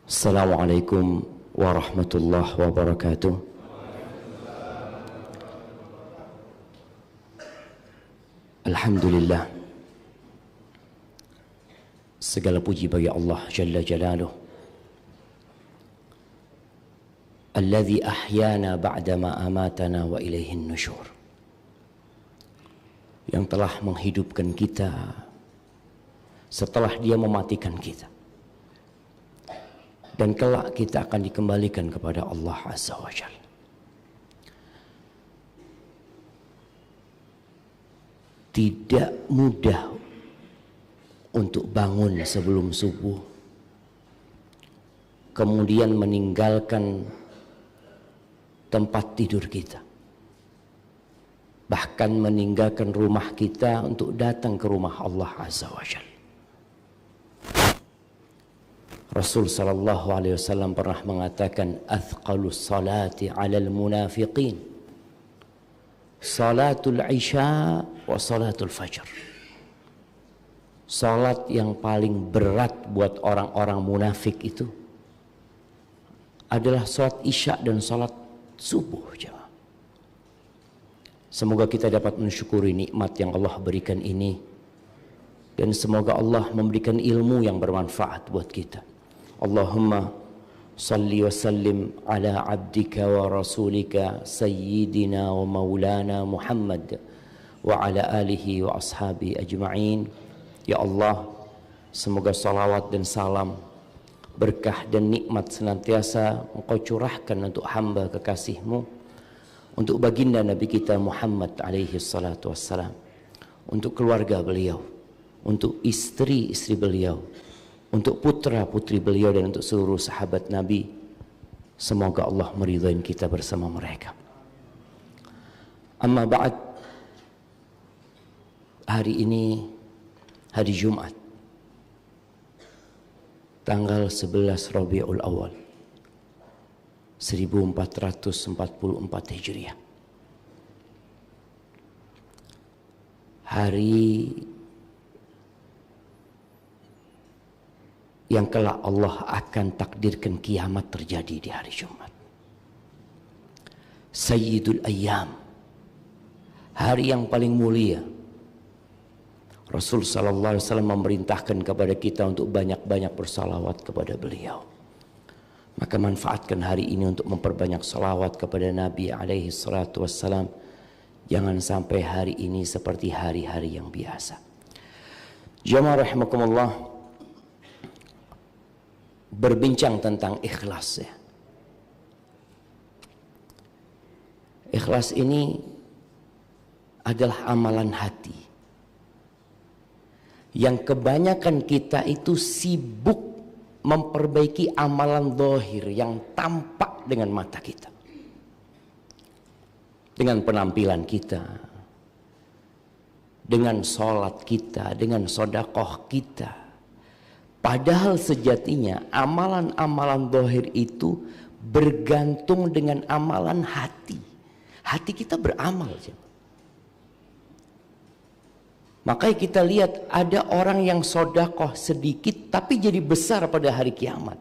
Assalamualaikum warahmatullahi wabarakatuh. Alhamdulillah, segala puji bagi Allah Jalla Jalaluh, alladzi ahyana ba'dama amatana wa ilaihin nusyur, yang telah menghidupkan kita setelah Dia mematikan kita, dan kelak kita akan dikembalikan kepada Allah Azza wa Jalla. Tidak mudah untuk bangun sebelum subuh, kemudian meninggalkan tempat tidur kita, bahkan meninggalkan rumah kita untuk datang ke rumah Allah Azza wa Jalla. Rasul sallallahu alaihi wasallam pernah mengatakan, athqalus salati 'alal munafiqin salatul isya wa salatul fajr. Salat yang paling berat buat orang-orang munafik itu adalah salat isya dan salat subuh. Semoga kita dapat mensyukuri nikmat yang Allah berikan ini, dan semoga Allah memberikan ilmu yang bermanfaat buat kita. Allahumma salli wa sallim ala abdika wa rasulika sayyidina wa maulana Muhammad wa ala alihi wa ashabi ajma'in. Ya Allah, semoga salawat dan salam, berkah dan nikmat senantiasa Engkau curahkan untuk hamba kekasih-Mu, untuk baginda Nabi kita Muhammad alaihi salatu wassalam, untuk keluarga beliau, untuk istri-istri beliau, untuk putra-putri beliau, dan untuk seluruh sahabat Nabi. Semoga Allah meridhai kita bersama mereka. Amma ba'd, hari ini hari Jumat, tanggal 11 Rabiul Awal 1444 Hijriah. Hari yang kelak Allah akan takdirkan kiamat terjadi di hari Jumat. Sayyidul Ayyam, hari yang paling mulia. Rasul sallallahu alaihi wasallam memerintahkan kepada kita untuk banyak-banyak bersalawat kepada beliau. Maka manfaatkan hari ini untuk memperbanyak salawat kepada Nabi alaihi salatu wassalam. Jangan sampai hari ini seperti hari-hari yang biasa. Jamaah rahimakumullah, berbincang tentang ikhlas ya. Ikhlas ini adalah amalan hati yang kebanyakan kita itu sibuk memperbaiki amalan zahir yang tampak dengan mata kita, dengan penampilan kita, dengan sholat kita, dengan sedekah kita. Padahal sejatinya amalan-amalan zahir itu bergantung dengan amalan hati. Hati kita beramal. Makanya kita lihat ada orang yang sedekah sedikit tapi jadi besar pada hari kiamat.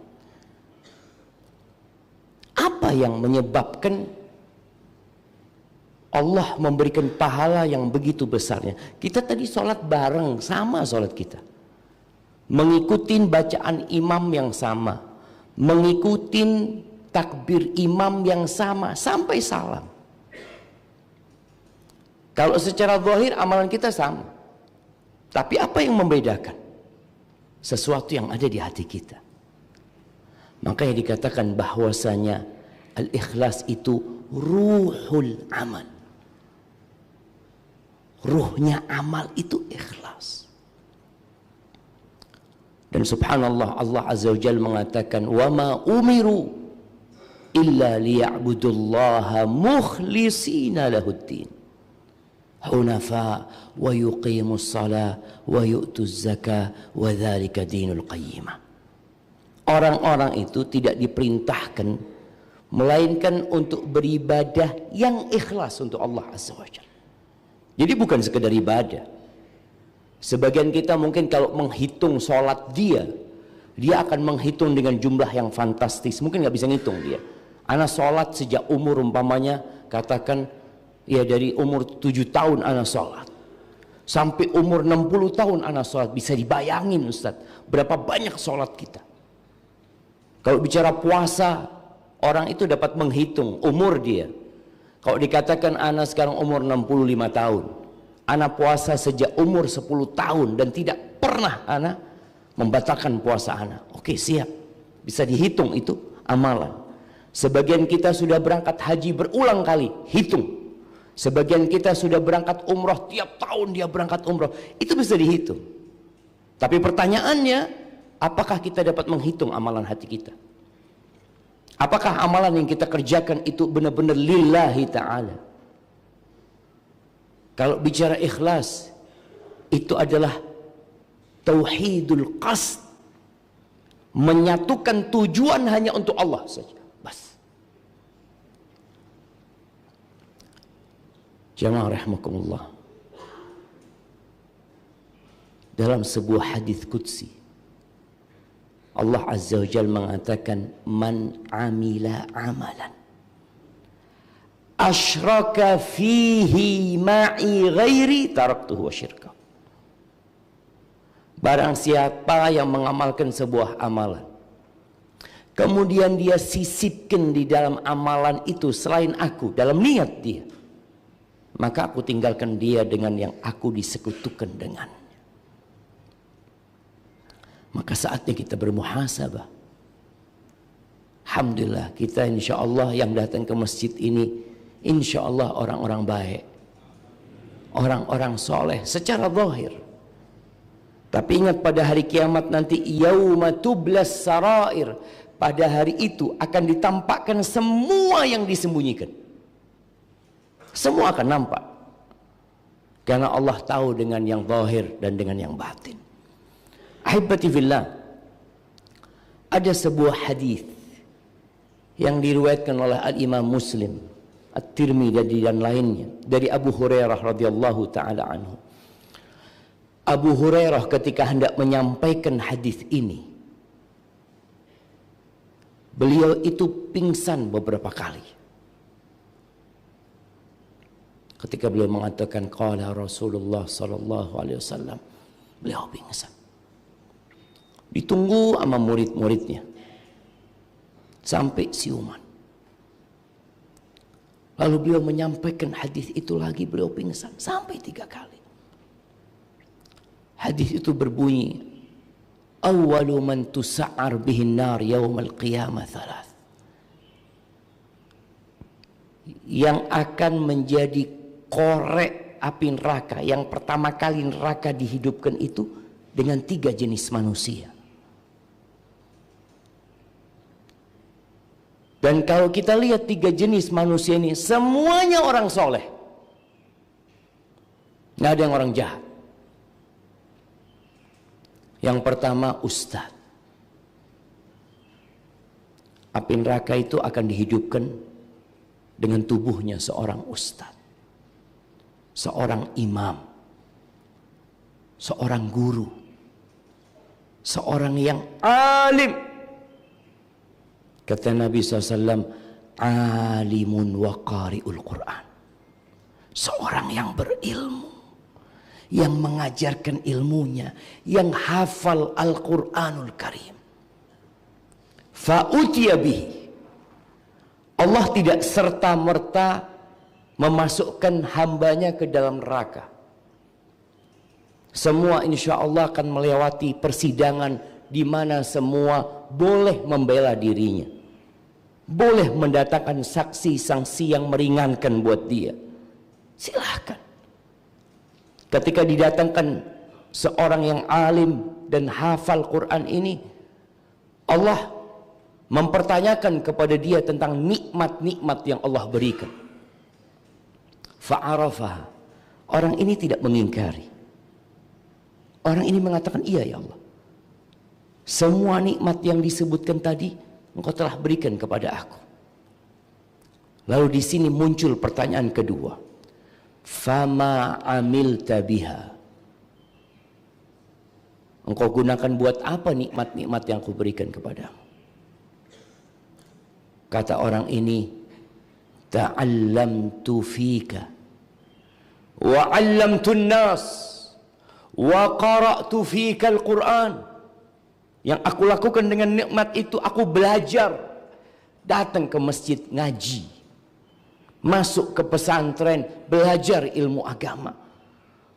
Apa yang menyebabkan Allah memberikan pahala yang begitu besarnya? Kita tadi sholat bareng, sama sholat kita, mengikuti bacaan imam yang sama, mengikuti takbir imam yang sama sampai salam. Kalau secara zahir amalan kita sama, tapi apa yang membedakan? Sesuatu yang ada di hati kita. Makanya dikatakan bahwasanya al-ikhlas itu ruhul amal. Ruhnya amal itu ikhlas. Dan subhanallah, Allah Azza wa Jalla mengatakan, wa ma umiru illa liya'budullaha mukhlishina lahuddin hunafa wa yuqimus salah wa yu'tuz zakah wa dzalika dinul qayyimah. Orang-orang itu tidak diperintahkan melainkan untuk beribadah yang ikhlas untuk Allah Azza wa Jalla. Jadi bukan sekedar ibadah. Sebagian kita mungkin kalau menghitung sholat dia, Dia akan menghitung dengan jumlah yang fantastis. Mungkin nggak bisa ngitung dia. Ana sholat sejak umur umpamanya katakan ya dari umur 7 tahun ana sholat. Sampai umur 60 tahun ana sholat. Bisa dibayangin Ustaz. Berapa banyak sholat kita. Kalau bicara puasa, orang itu dapat menghitung umur dia. Kalau dikatakan ana sekarang umur 65 tahun. Ana puasa sejak umur 10 tahun. Dan tidak pernah ana membatalkan puasa ana. Oke, siap. Bisa dihitung itu amalan. Sebagian kita sudah berangkat haji berulang kali, hitung. Sebagian kita sudah berangkat umroh, tiap tahun dia berangkat umroh. Itu bisa dihitung. Tapi pertanyaannya, apakah kita dapat menghitung amalan hati kita? Apakah amalan yang kita kerjakan itu benar-benar lillahi ta'ala? Kalau bicara ikhlas, itu adalah tauhidul qasd, menyatukan tujuan hanya untuk Allah saja. Bas. Jamaah rahimakumullah. Dalam sebuah hadis qudsi, Allah Azza wa Jalla mengatakan, man amila amalan asyraka fihi ma'i ghairi taraktuhu wa syirka. Barang siapa yang mengamalkan sebuah amalan, kemudian dia sisipkan di dalam amalan itu selain aku, dalam niat dia, maka aku tinggalkan dia dengan yang aku disekutukan dengannya. Maka saatnya kita bermuhasabah. Alhamdulillah kita insya Allah yang datang ke masjid ini, insya Allah orang-orang baik, orang-orang soleh secara zahir. Tapi ingat pada hari kiamat nanti, yauma tublas sarair, pada hari itu akan ditampakkan semua yang disembunyikan. Semua akan nampak. Karena Allah tahu dengan yang zahir dan dengan yang batin. Ahibati fillah, ada sebuah hadis yang diriwayatkan oleh Al-Imam Muslim, At-Tirmidzi dan lainnya dari Abu Hurairah radhiyallahu taala anhu. Abu Hurairah ketika hendak menyampaikan hadis ini, beliau itu pingsan beberapa kali. Ketika beliau mengatakan qala Rasulullah sallallahu alaihi wasallam, beliau pingsan. Ditunggu sama murid-muridnya sampai siuman. Lalu beliau menyampaikan hadis itu lagi, beliau pingsan sampai 3 kali. Hadis itu berbunyi, awwalu man tusa'ar bihin nar yaumal qiyamah thalath. Yang akan menjadi korek api neraka, yang pertama kali neraka dihidupkan itu dengan 3 jenis manusia. Dan kalau kita lihat 3 jenis manusia ini, semuanya orang soleh. Nggak ada yang orang jahat. Yang pertama ustadz. Api neraka itu akan dihidupkan dengan tubuhnya seorang ustadz, seorang imam, seorang guru, seorang yang alim. Kata Nabi SAW, alimun wa qari'ul Quran. Seorang yang berilmu, yang mengajarkan ilmunya, yang hafal Al-Quranul Karim. Fa'utiya bihi. Allah tidak serta-merta memasukkan hambanya ke dalam neraka. Semua insya Allah akan melewati persidangan di mana semua boleh membela dirinya. Boleh mendatangkan saksi-saksi yang meringankan buat dia. Silahkan. Ketika didatangkan seorang yang alim dan hafal Quran ini, Allah mempertanyakan kepada dia tentang nikmat-nikmat yang Allah berikan. Fa'arafah. Orang ini tidak mengingkari. Orang ini mengatakan, iya ya Allah, semua nikmat yang disebutkan tadi Engkau telah berikan kepada aku. Lalu di sini muncul pertanyaan kedua. Fama amilta biha. Engkau gunakan buat apa nikmat-nikmat yang kuberikan kepadamu? Kata orang ini, ta'allamtu fika wa 'allamtun nas wa qara'tu fika al-Qur'an. Yang aku lakukan dengan nikmat itu, aku belajar, datang ke masjid ngaji, masuk ke pesantren belajar ilmu agama,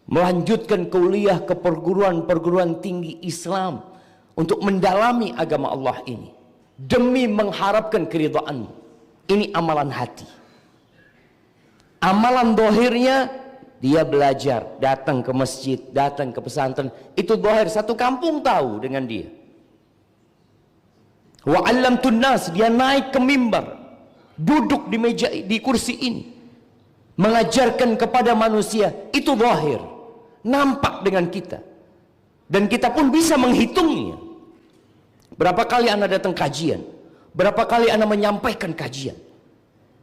melanjutkan kuliah ke perguruan-perguruan tinggi Islam untuk mendalami agama Allah ini demi mengharapkan keridhaanmu. Ini amalan hati. Amalan dohirnya, dia belajar, datang ke masjid, datang ke pesantren, itu dohir, satu kampung tahu dengan dia. Wa 'allamtun nas, dia naik ke mimbar, duduk di meja, di kursi ini, mengajarkan kepada manusia, itu zahir, nampak dengan kita, dan kita pun bisa menghitungnya. Berapa kali Anda datang kajian, berapa kali Anda menyampaikan kajian,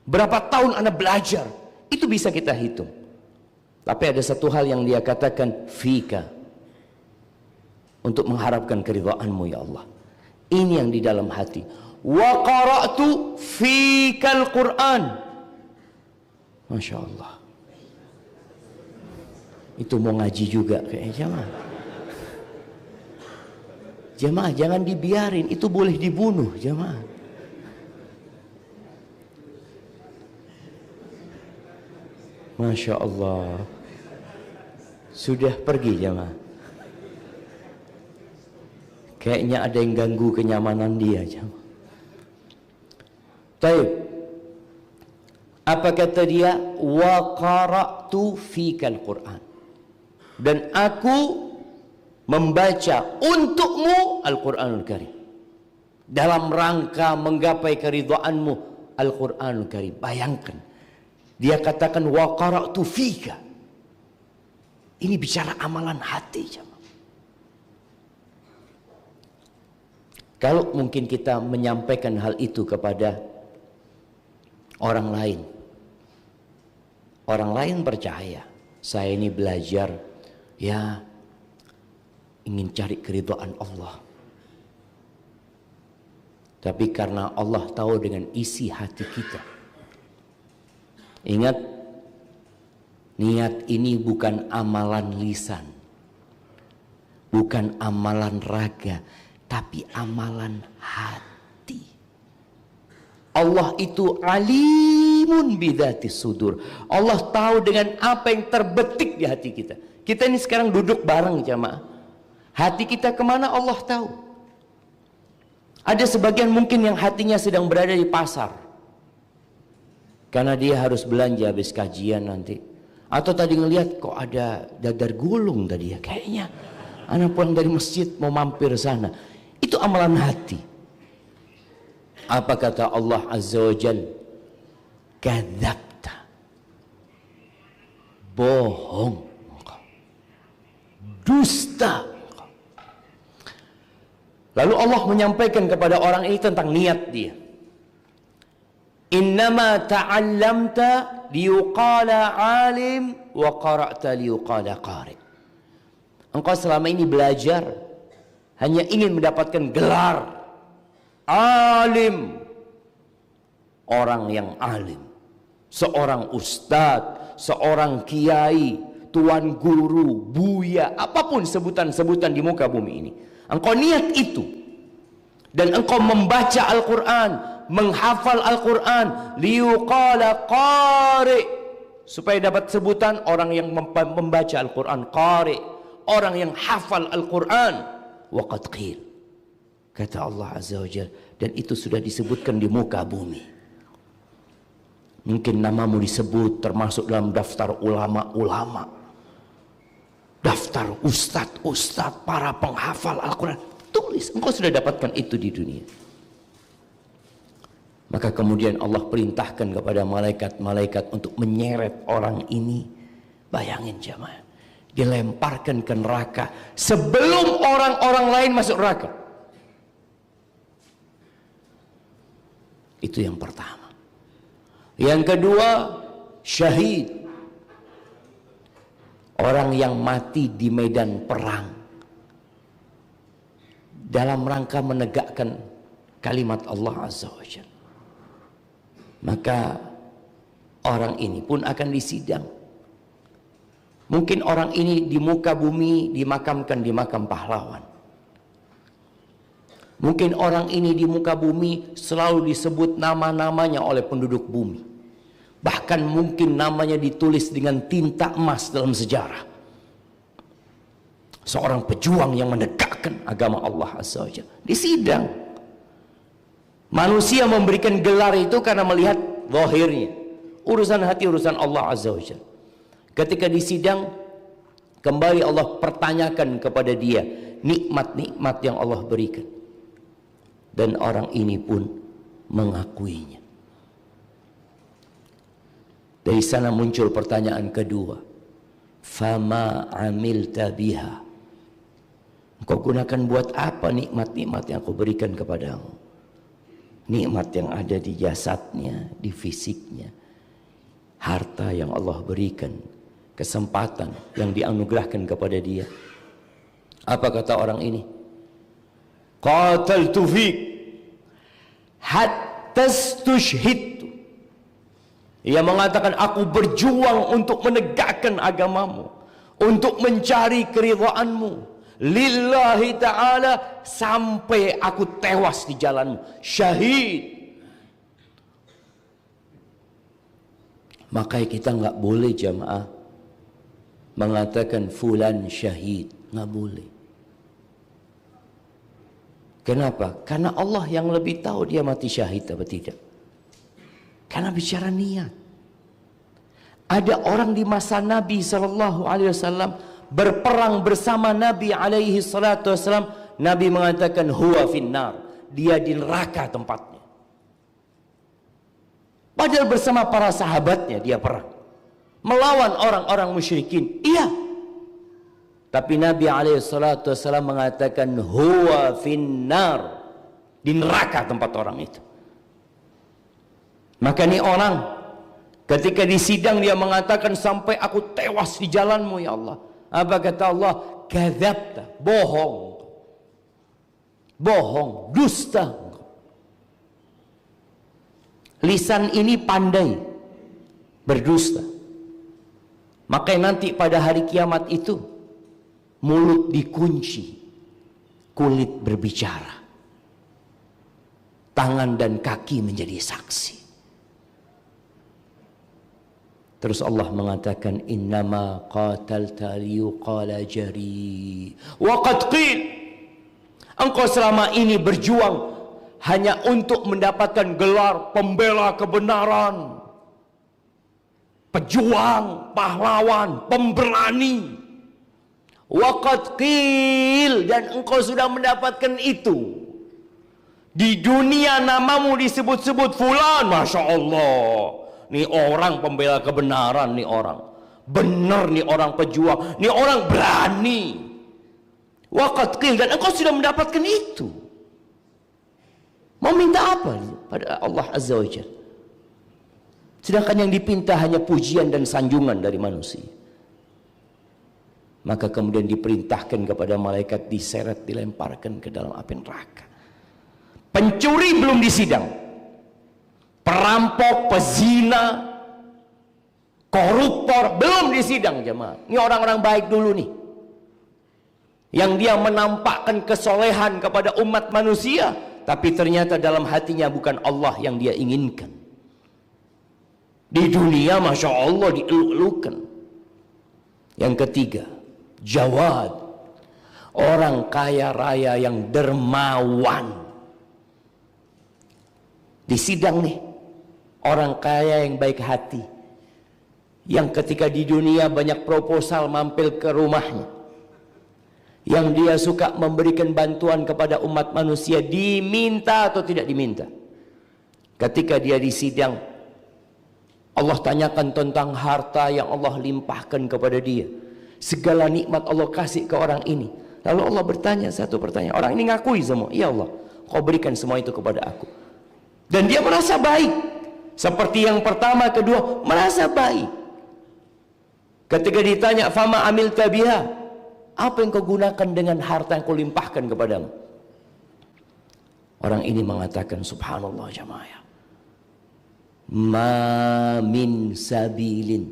berapa tahun Anda belajar, itu bisa kita hitung. Tapi ada satu hal yang dia katakan, fika, untuk mengharapkan keridhaanmu ya Allah. Ini yang di dalam hati. Wa qara'tu fikal Qur'an. Masya Allah. Itu mau ngaji juga kayaknya. Jamaah jangan dibiarin, itu boleh dibunuh jamaah. Masya Allah. Sudah pergi jamaah. Kayaknya ada yang ganggu kenyamanan dia jamaah. Taib. Apa kata dia? Wa qara'tu fikal Qur'an. Dan aku membaca untukmu Al-Quranul Karim, dalam rangka menggapai keridhaanmu Al-Quranul Karim. Bayangkan, dia katakan wa qara'tu fika. Ini bicara amalan hati jemaah. Kalau mungkin kita menyampaikan hal itu kepada orang lain, orang lain percaya, saya ini belajar, ya ingin cari keridhaan Allah. Tapi karena Allah tahu dengan isi hati kita. Ingat, niat ini bukan amalan lisan, bukan amalan raga, tapi amalan hati. Allah itu alimun bidatis sudur. Allah tahu dengan apa yang terbetik di hati kita. Kita ini sekarang duduk bareng jamaah. Hati kita kemana Allah tahu. Ada sebagian mungkin yang hatinya sedang berada di pasar, karena dia harus belanja habis kajian nanti. Atau tadi ngelihat kok ada dadar gulung tadi ya, kayaknya anak pulang dari masjid mau mampir sana. Itu amalan hati. Apa kata Allah Azza wa Jal? Kadzabta. Bohong. Dusta. Lalu Allah menyampaikan kepada orang ini tentang niat dia. Innama ta'allamta liyuqala alim wa qara'ta liyuqala qari. Engkau selama ini belajar hanya ingin mendapatkan gelar alim, orang yang alim, seorang ustadz, seorang kiai, tuan guru, buya, apapun sebutan-sebutan di muka bumi ini. Engkau niat itu, dan engkau membaca Al-Quran, menghafal Al-Quran, liyuqala qari, supaya dapat sebutan orang yang membaca Al-Quran, qari, orang yang hafal Al-Quran. Waqad qil, kata Allah Azza wa Jalla, dan itu sudah disebutkan di muka bumi. Mungkin namamu disebut termasuk dalam daftar ulama-ulama, daftar ustadz-ustadz, para penghafal Al-Quran. Tulis, engkau sudah dapatkan itu di dunia. Maka kemudian Allah perintahkan kepada malaikat-malaikat untuk menyeret orang ini. Bayangin jamaah, dilemparkan ke neraka sebelum orang-orang lain masuk neraka. Itu yang pertama. Yang kedua, syahid, orang yang mati di medan perang. dalam rangka menegakkan kalimat Allah Azza wa Jalla. Maka orang ini pun akan disidang. Mungkin orang ini di muka bumi dimakamkan di makam pahlawan. Mungkin orang ini di muka bumi selalu disebut nama-namanya oleh penduduk bumi. Bahkan mungkin namanya ditulis dengan tinta emas dalam sejarah. Seorang pejuang yang menegakkan agama Allah Azza wa Jalla. Disidang. Manusia memberikan gelar itu karena melihat zahirnya. Urusan hati, urusan Allah Azza wa Jalla. Ketika disidang, kembali Allah pertanyakan kepada dia nikmat-nikmat yang Allah berikan. Dan orang ini pun mengakuinya. Dari sana muncul pertanyaan kedua. Fama amilta biha. Engkau gunakan buat apa nikmat-nikmat yang aku berikan kepadamu? Nikmat yang ada di jasadnya, di fisiknya. Harta yang Allah berikan, kesempatan yang dianugerahkan kepada dia. Apa kata orang ini? Qataltu fik hatta stushhidtu. Ia mengatakan, aku berjuang untuk menegakkan agamamu, untuk mencari keridhaanmu lillahi ta'ala sampai aku tewas di jalanmu, syahid. Makanya kita nggak boleh jamaah mengatakan fulan syahid, nggak boleh. Kenapa? Karena Allah yang lebih tahu dia mati syahid atau tidak. Karena bicara niat. Ada orang di masa Nabi SAW berperang bersama Nabi SAW. Nabi mengatakan huwa finnar, dia di neraka tempatnya. Padahal bersama para sahabatnya dia perang melawan orang-orang musyrikin. Iya. Tapi Nabi SAW mengatakan huwa finnar, di neraka tempat orang itu. Maka ini orang ketika disidang dia mengatakan sampai aku tewas di jalanmu ya Allah. Apa kata Allah? Kadzabta, bohong. Bohong, dusta. Lisan ini pandai berdusta. Makanya nanti pada hari kiamat itu mulut dikunci, kulit berbicara, tangan dan kaki menjadi saksi. Terus Allah mengatakan innama qatalta liyuqala jari wa qad qil. Engkau selama ini berjuang hanya untuk mendapatkan gelar pembela kebenaran, pejuang, pahlawan, pemberani. Wa qad qil, dan engkau sudah mendapatkan itu. Di dunia namamu disebut-sebut fulan, Masya Allah. Nih orang pembela kebenaran, nih orang benar, nih orang pejuang, nih orang berani. Waqad qil, dan engkau sudah mendapatkan itu. Mau minta apa pada Allah Azza wa Jalla? Sedangkan yang dipinta hanya pujian dan sanjungan dari manusia. Maka kemudian diperintahkan kepada malaikat, diseret, dilemparkan ke dalam api neraka. Pencuri belum disidang, perampok, pezina, koruptor belum disidang jemaah. Ini orang-orang baik dulu nih, yang dia menampakkan kesolehan kepada umat manusia, tapi ternyata dalam hatinya bukan Allah yang dia inginkan. Di dunia Masya Allah dieluk-elukan. Yang ketiga, jawad, orang kaya raya yang dermawan. Disidang nih orang kaya yang baik hati, yang ketika di dunia banyak proposal mampir ke rumahnya, yang dia suka memberikan bantuan kepada umat manusia, diminta atau tidak diminta. Ketika dia disidang, Allah tanyakan tentang harta yang Allah limpahkan kepada dia. Segala nikmat Allah kasih ke orang ini. Lalu Allah bertanya satu pertanyaan. Orang ini ngakui semua, ya Allah, kau berikan semua itu kepada aku. Dan dia merasa baik. Seperti yang pertama, kedua, merasa baik. Ketika ditanya, fama amilta biha, apa yang kau gunakan dengan harta yang kau limpahkan kepadamu? Orang ini mengatakan, subhanallah jamaah, ma min sabilin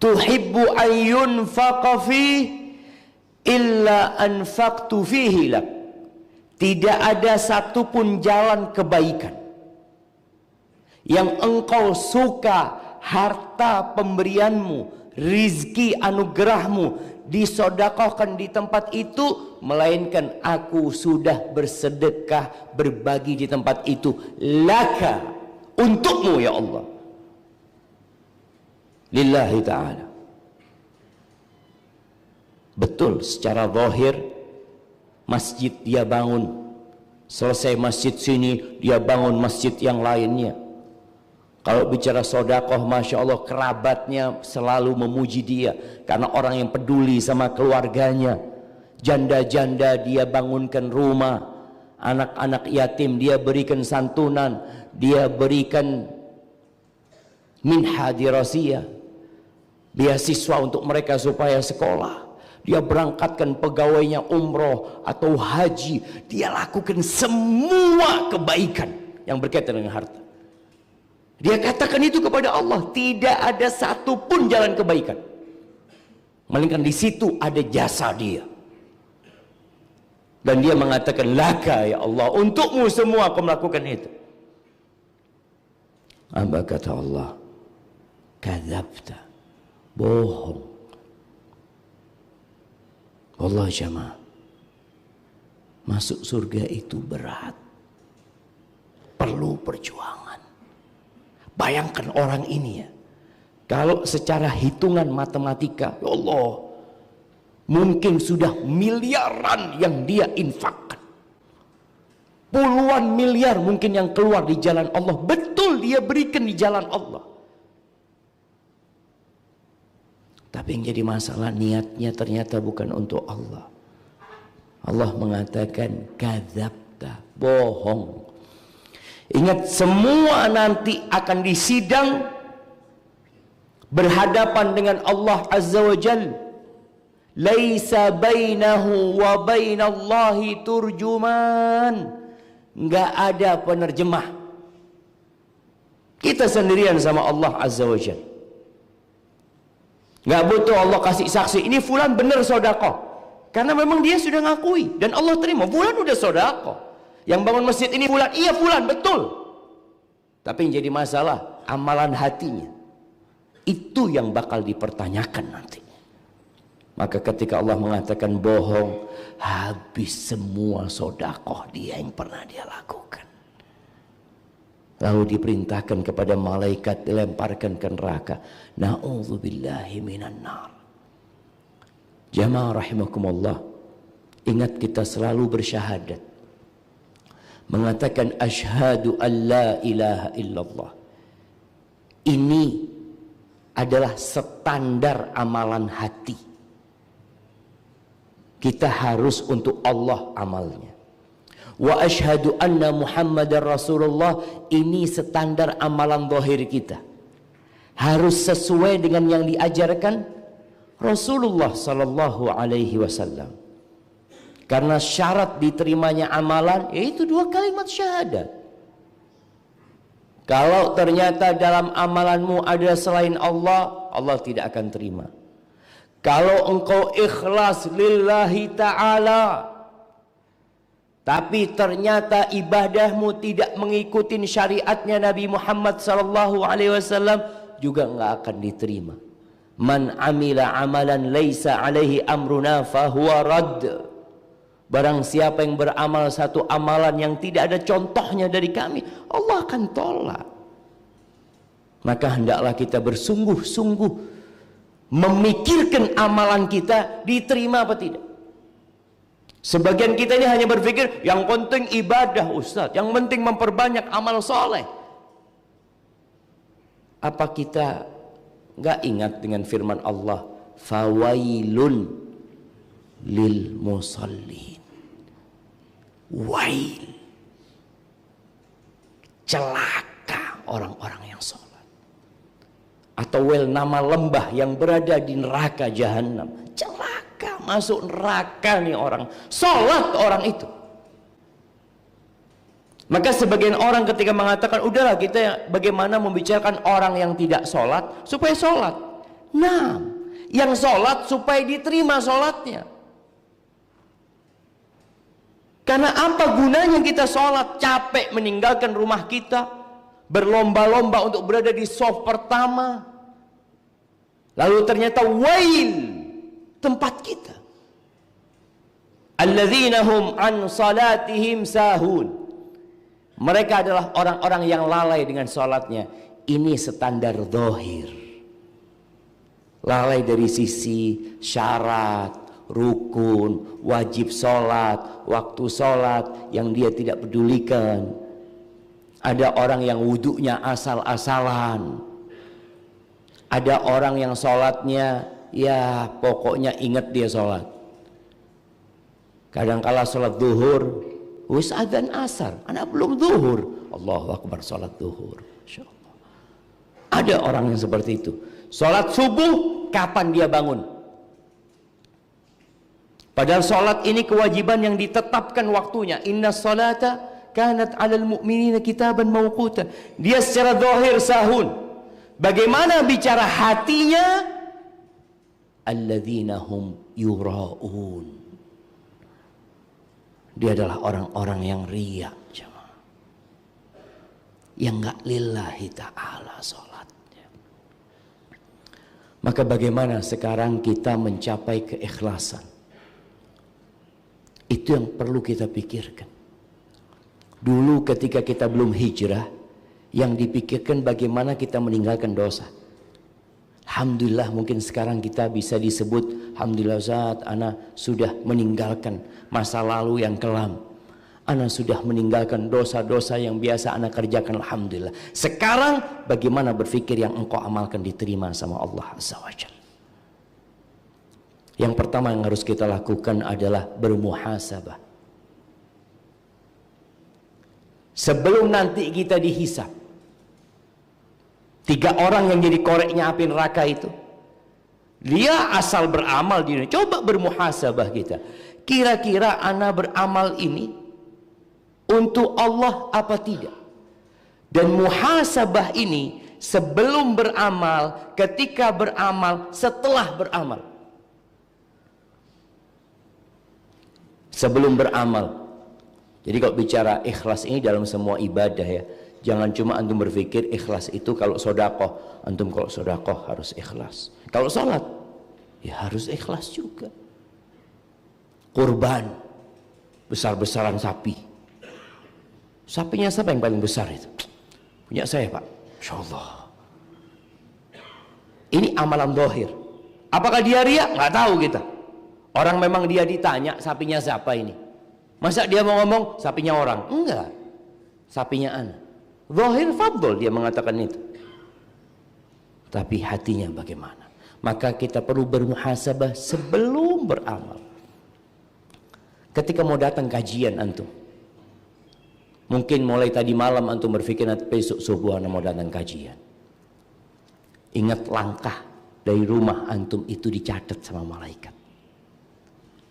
tuhibbu an yunfaqa fih illa anfaqtu fihi lak. Tidak ada satupun jalan kebaikan yang engkau suka harta pemberianmu, rizki anugerahmu disodakohkan di tempat itu, melainkan aku sudah bersedekah, berbagi di tempat itu, laka, untukmu ya Allah, lillahi ta'ala. Betul, secara zahir masjid dia bangun, selesai masjid sini dia bangun masjid yang lainnya. Kalau bicara sodakoh, masya Allah, kerabatnya selalu memuji dia karena orang yang peduli sama keluarganya. Janda-janda dia bangunkan rumah, anak-anak yatim dia berikan santunan, dia berikan minha dirasiyah, beasiswa untuk mereka supaya sekolah. Dia berangkatkan pegawainya umroh atau haji. Dia lakukan semua kebaikan yang berkaitan dengan harta. Dia katakan itu kepada Allah, tidak ada satupun jalan kebaikan, melainkan di situ ada jasa dia. Dan dia mengatakan, laka ya Allah, untukmu semua aku melakukan itu. Apa kata Allah? Kadzabta, bohong. Allah jamaah, masuk surga itu berat, perlu perjuangan. Bayangkan orang ini ya, kalau secara hitungan matematika, ya Allah, mungkin sudah miliaran yang dia infakkan, puluhan miliar mungkin yang keluar di jalan Allah, betul dia berikan di jalan Allah. Tapi yang jadi masalah, niatnya ternyata bukan untuk Allah. Allah mengatakan kadzabta, bohong. Ingat, semua nanti akan disidang berhadapan dengan Allah Azza wa Jalla. Laisa bainahu wa bainallahi turjuman. Enggak ada penerjemah. Kita sendirian sama Allah Azza wa Jalla. Enggak butuh Allah kasih saksi, ini fulan benar sedekah. Karena memang dia sudah ngakui dan Allah terima, fulan udah sedekah. Yang bangun masjid ini fulan, iya fulan, betul. Tapi yang jadi masalah, amalan hatinya. Itu yang bakal dipertanyakan nanti. Maka ketika Allah mengatakan bohong, habis semua sedekah dia yang pernah dia lakukan. Lalu diperintahkan kepada malaikat, dilemparkan ke neraka. Na'udzubillahi minan nar. Jamaah rahimakumullah, ingat kita selalu bersyahadat, mengatakan asyhadu an la ilaha illallah. Ini adalah standar amalan hati. Kita harus untuk Allah amalnya. Wa asyhadu anna Muhammadar Rasulullah, ini standar amalan zahir kita. Harus sesuai dengan yang diajarkan Rasulullah sallallahu alaihi wasallam. Karena syarat diterimanya amalan yaitu 2 kalimat syahadat. Kalau ternyata dalam amalanmu ada selain Allah, Allah tidak akan terima. Kalau engkau ikhlas lillahi ta'ala, tapi ternyata ibadahmu tidak mengikuti syariatnya Nabi Muhammad sallallahu alaihi wasallam, juga enggak akan diterima. Man amila amalan laisa alaihi amruna fahuwa radd. Barang siapa yang beramal satu amalan yang tidak ada contohnya dari kami, Allah akan tolak. Maka hendaklah kita bersungguh-sungguh memikirkan amalan kita diterima apa tidak. Sebagian kita ini hanya berpikir yang penting ibadah Ustaz, yang penting memperbanyak amal soleh. Apa kita nggak ingat dengan firman Allah, fawailun lil musallin, wail, celaka orang-orang yang sholat. Atau wel, nama lembah yang berada di neraka jahanam, celaka, masuk neraka nih orang sholat orang itu. Maka sebagian orang ketika mengatakan, udahlah kita bagaimana membicarakan orang yang tidak sholat supaya sholat. Nah, yang sholat supaya diterima sholatnya. Karena apa gunanya kita sholat, capek meninggalkan rumah kita, berlomba-lomba untuk berada di saf pertama, lalu ternyata wail tempat kita. Alladzina hum an salatihim sahun. Mereka adalah orang-orang yang lalai dengan sholatnya. Ini standar zahir. Lalai dari sisi syarat, rukun, wajib sholat, waktu sholat yang dia tidak pedulikan. Ada orang yang wudhunya asal-asalan. Ada orang yang sholatnya ya pokoknya ingat dia sholat. Kadangkala sholat zuhur, wis adzan asar, anak belum zuhur, Allahu Akbar, sholat zuhur. Insyaallah. Ada orang yang seperti itu. Sholat subuh, kapan dia bangun? Padahal sholat ini kewajiban yang ditetapkan waktunya. Inna sholata kanat 'alal mu'minina kitaban mawquta. Dia secara zahir sahun. Bagaimana bicara hatinya? Alladzina hum yura'un. Dia adalah orang-orang yang riya, jemaah. Yang enggak lillahi ta'ala salatnya. Maka bagaimana sekarang kita mencapai keikhlasan? Itu yang perlu kita pikirkan. Dulu ketika kita belum hijrah, yang dipikirkan bagaimana kita meninggalkan dosa. Alhamdulillah mungkin sekarang kita bisa disebut, alhamdulillah Ustaz, ana sudah meninggalkan masa lalu yang kelam. Ana sudah meninggalkan dosa-dosa yang biasa ana kerjakan, alhamdulillah. Sekarang bagaimana berpikir yang engkau amalkan diterima sama Allah Azza wa Jalla. Yang pertama yang harus kita lakukan adalah bermuhasabah. Sebelum nanti kita dihisab. 3 orang yang jadi koreknya api neraka itu, dia asal beramal di dunia. Coba bermuhasabah kita. Kira-kira ana beramal ini untuk Allah apa tidak? Dan muhasabah ini sebelum beramal, ketika beramal, setelah beramal. Sebelum beramal. Jadi kalau bicara ikhlas ini dalam semua ibadah ya, jangan cuma antum berpikir ikhlas itu kalau sodakoh. Antum kalau sodakoh harus ikhlas. Kalau sholat, ya harus ikhlas juga. Kurban, besar-besaran sapi. Sapinya siapa yang paling besar itu? Punya saya Pak. Insya Allah. Ini amalan zahir. Apakah dia riya? Nggak tahu kita. Orang memang dia ditanya sapinya siapa ini. Masa dia mau ngomong sapinya orang? Enggak. Sapinya ana. Zahir fadl dia mengatakan itu. Tapi hatinya bagaimana? Maka kita perlu bermuhasabah sebelum beramal. Ketika mau datang kajian antum, mungkin mulai tadi malam antum berpikir nanti besok subuh ana mau datang kajian. Ingat langkah dari rumah antum itu dicatat sama malaikat.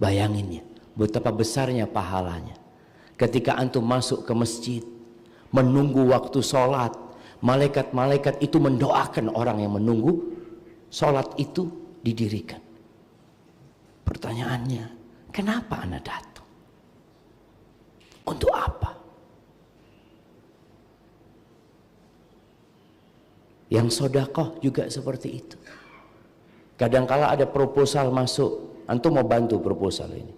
Bayangin ya, betapa besarnya pahalanya. Ketika antum masuk ke masjid, menunggu waktu sholat, malaikat-malaikat itu mendoakan orang yang menunggu sholat itu didirikan. Pertanyaannya, kenapa anda datang? Untuk apa? Yang sodakoh juga seperti itu. Kadangkala ada proposal masuk, antum mau bantu proposal ini.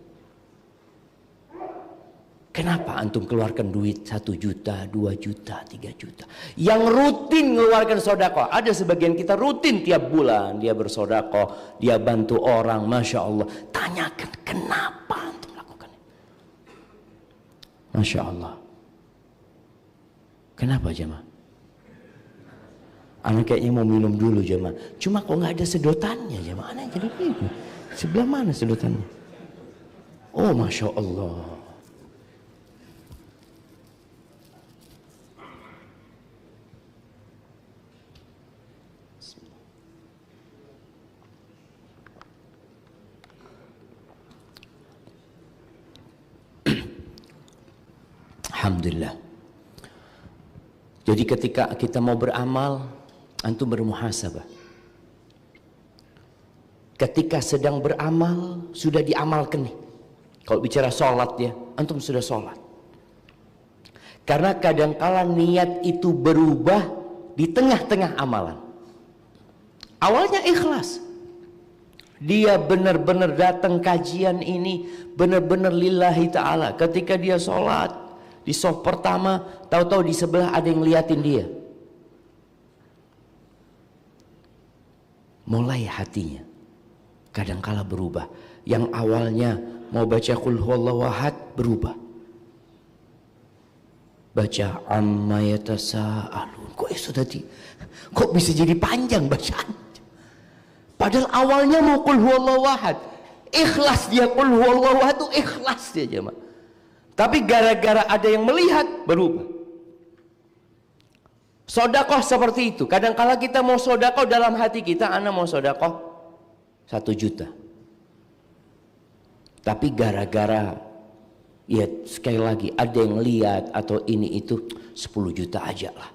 Kenapa antum keluarkan duit 1 juta, 2 juta, 3 juta? Yang rutin mengeluarkan sodakoh. Ada sebagian kita rutin tiap bulan. Dia bersodakoh, dia bantu orang. Masya Allah. Tanyakan kenapa antum lakukan itu. Masya Allah. Kenapa jemaah? Anak kayaknya mau minum dulu jemaah. Cuma kok nggak ada sedotannya jemaah. Anak jadi bingung. Sebelah mana sedotannya? Oh Masya Allah. Alhamdulillah. Jadi ketika kita mau beramal, antum bermuhasabah. Ketika sedang beramal, sudah diamalkan nih. Kalau bicara sholat ya, antum sudah sholat. Karena kadangkala niat itu berubah di tengah-tengah amalan. Awalnya ikhlas. Dia benar-benar datang kajian ini, benar-benar lillahi ta'ala. Ketika dia sholat, di soft pertama, tahu-tahu di sebelah ada yang liatin dia. Mulai hatinya kadangkala berubah. Yang awalnya mau baca qul huwallahu ahad berubah. Baca amma yatasaalun. Kok bisa jadi panjang bacaan? Padahal awalnya mau qul huwallahu ahad. Ikhlas dia, qul huwallahu ahad itu ikhlas dia jemaah. Tapi gara-gara ada yang melihat berubah. Sodakoh seperti itu. Kadang-kala kita mau sodakoh dalam hati kita, ana mau sodakoh 1 juta. Tapi gara-gara ya sekali lagi ada yang lihat atau ini itu 10 juta aja lah.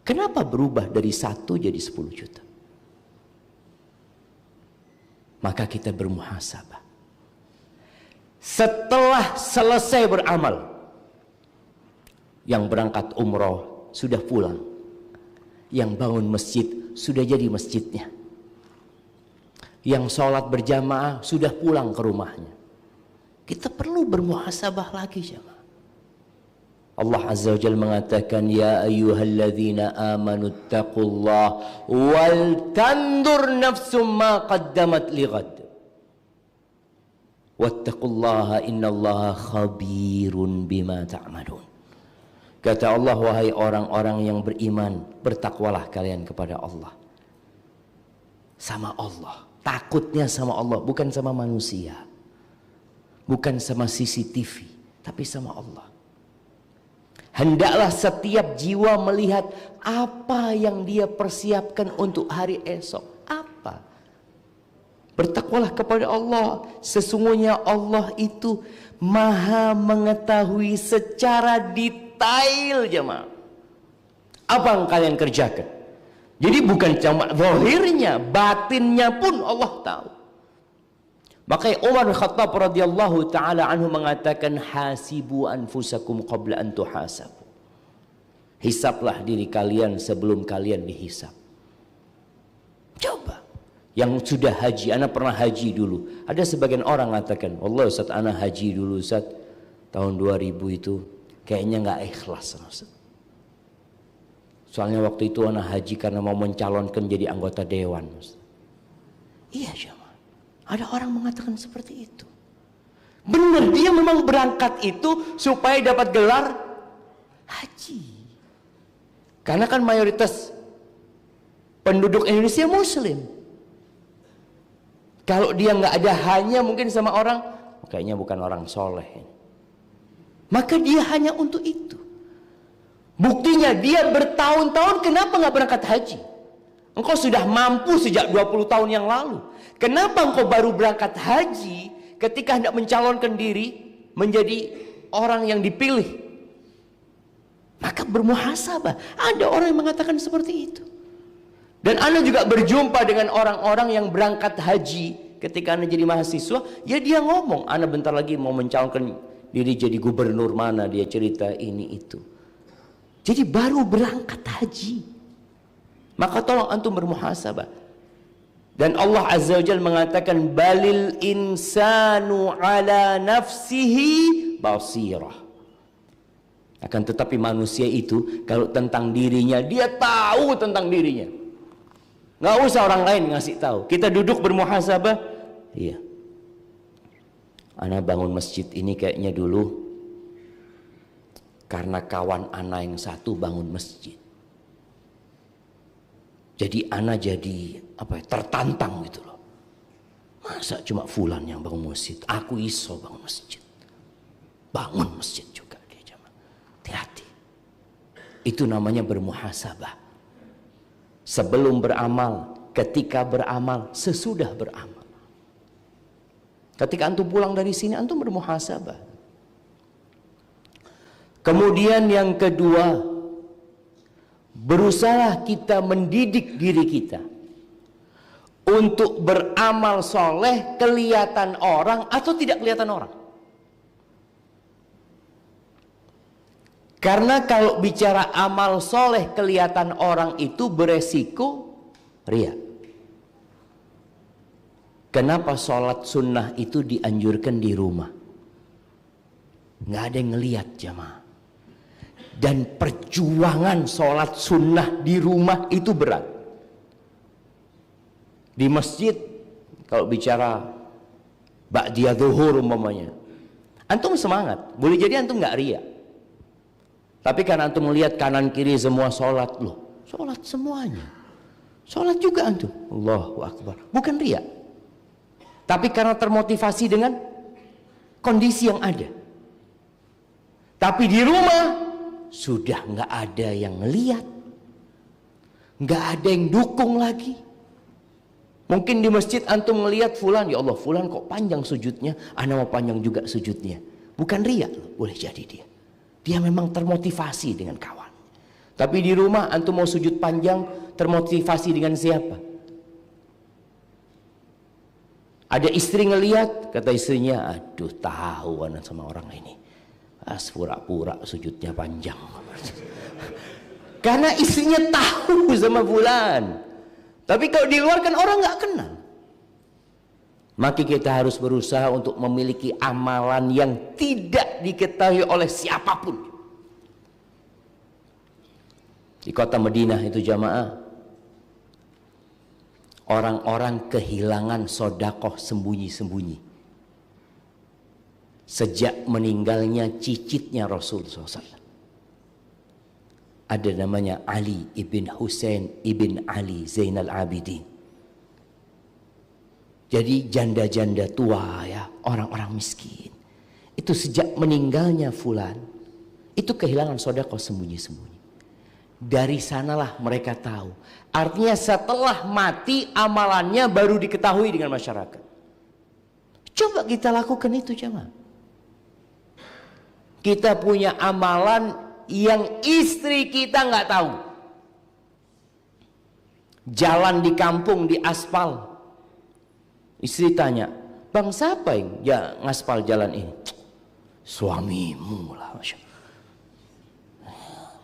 Kenapa berubah dari 1 jadi 10 juta? Maka kita bermuhasabah. Setelah selesai beramal, yang berangkat umroh sudah pulang, yang bangun masjid sudah jadi masjidnya, yang sholat berjamaah sudah pulang ke rumahnya. Kita perlu bermuhasabah lagi jemaah. Allah Azza wa Jalla mengatakan, ya ayyuhalladzina amanu taqullah wal tandur nafsum ma qaddamat lighad wattaqullaha innallaha khabirun bima ta'malun. Kata Allah, wahai orang-orang yang beriman, bertakwalah kalian kepada Allah. Sama Allah, takutnya sama Allah, bukan sama manusia, bukan sama CCTV, tapi sama Allah. Hendaklah setiap jiwa melihat apa yang dia persiapkan untuk hari esok. Apa? Bertakwalah kepada Allah. Sesungguhnya Allah itu maha mengetahui secara detail jemaah apa yang kalian kerjakan. Jadi bukan cuma zahirnya, batinnya pun Allah tahu. Makanya Umar bin Khattab radhiyallahu taala anhu mengatakan, hasibu anfusakum qabla an tuhasabu. Hisablah diri kalian sebelum kalian dihisab. Coba yang sudah haji, ana pernah haji dulu. Ada sebagian orang mengatakan, "Wallah Ustaz, ana haji dulu Ustaz tahun 2000 itu kayaknya nggak ikhlas Ustaz. Soalnya waktu itu ana haji karena mau mencalonkan jadi anggota dewan." Ustaz. Iya, jemaah. Ada orang mengatakan seperti itu. Benar, dia memang berangkat itu supaya dapat gelar haji. Karena kan mayoritas penduduk Indonesia Muslim. Kalau dia nggak ada hanya mungkin sama orang, kayaknya bukan orang soleh. Maka dia hanya untuk itu. Buktinya dia bertahun-tahun kenapa nggak berangkat haji? Engkau sudah mampu sejak 20 tahun yang lalu. Kenapa engkau baru berangkat haji ketika hendak mencalonkan diri menjadi orang yang dipilih? Maka bermuhasabah. Ada orang yang mengatakan seperti itu. Dan Anda juga berjumpa dengan orang-orang yang berangkat haji ketika Anda jadi mahasiswa. Ya dia ngomong, Anda bentar lagi mau mencalonkan diri jadi gubernur mana. Dia cerita ini itu. Jadi baru berangkat haji. Maka tolong antum bermuhasabah. Dan Allah Azza wa Jalla mengatakan, balil insanu ala nafsihi basirah. Akan tetapi manusia itu kalau tentang dirinya, dia tahu tentang dirinya. Nggak usah orang lain ngasih tahu. Kita duduk bermuhasabah. Iya, ana bangun masjid ini kayaknya dulu karena kawan ana yang satu bangun masjid. Jadi ana jadi tertantang gitu loh. Masa cuma fulan yang bangun masjid, aku iso bangun masjid. Bangun masjid juga dia jamaah. Hati-hati. Itu namanya bermuhasabah. Sebelum beramal, ketika beramal, sesudah beramal. Ketika antum pulang dari sini, antum bermuhasabah. Kemudian yang kedua, berusaha kita mendidik diri kita untuk beramal soleh kelihatan orang atau tidak kelihatan orang. Karena kalau bicara amal soleh kelihatan orang itu beresiko riya. Kenapa sholat sunnah itu dianjurkan di rumah? Nggak ada yang ngelihat jamaah. Dan perjuangan sholat sunnah di rumah itu berat. Di masjid kalau bicara ba'diyah zuhur umpamanya, antum semangat, boleh jadi antum nggak riya. Tapi karena antum melihat kanan kiri semua sholat, loh sholat semuanya, sholat juga antum, Allahu Akbar, bukan riya. Tapi karena termotivasi dengan kondisi yang ada. Tapi di rumah sudah nggak ada yang ngelihat, nggak ada yang dukung lagi. Mungkin di masjid antum ngelihat fulan, ya Allah fulan kok panjang sujudnya, ana mau panjang juga sujudnya. Bukan riya loh, boleh jadi dia memang termotivasi dengan kawan. Tapi di rumah antum mau sujud panjang, termotivasi dengan siapa? Ada istri ngelihat, kata istrinya, aduh tahu anak sama orang ini, pura-pura sujudnya panjang. Karena istrinya tahu sama fulan. Tapi kalau di luar kan orang nggak kenal. Maka kita harus berusaha untuk memiliki amalan yang tidak diketahui oleh siapapun. Di kota Madinah itu jamaah, orang-orang kehilangan sodakoh sembunyi-sembunyi. Sejak meninggalnya cicitnya Rasul SAW. Ada namanya Ali ibn Husain ibn Ali Zainal Abidin. Jadi janda-janda tua ya, orang-orang miskin. Itu sejak meninggalnya fulan, itu kehilangan sedekah sembunyi-sembunyi. Dari sanalah mereka tahu. Artinya setelah mati amalannya baru diketahui dengan masyarakat. Coba kita lakukan itu jemaah. Kita punya amalan yang istri kita nggak tahu. Jalan di kampung di aspal. Istri tanya, bang siapa yang ngaspal jalan ini? Suamimu lah. Masya.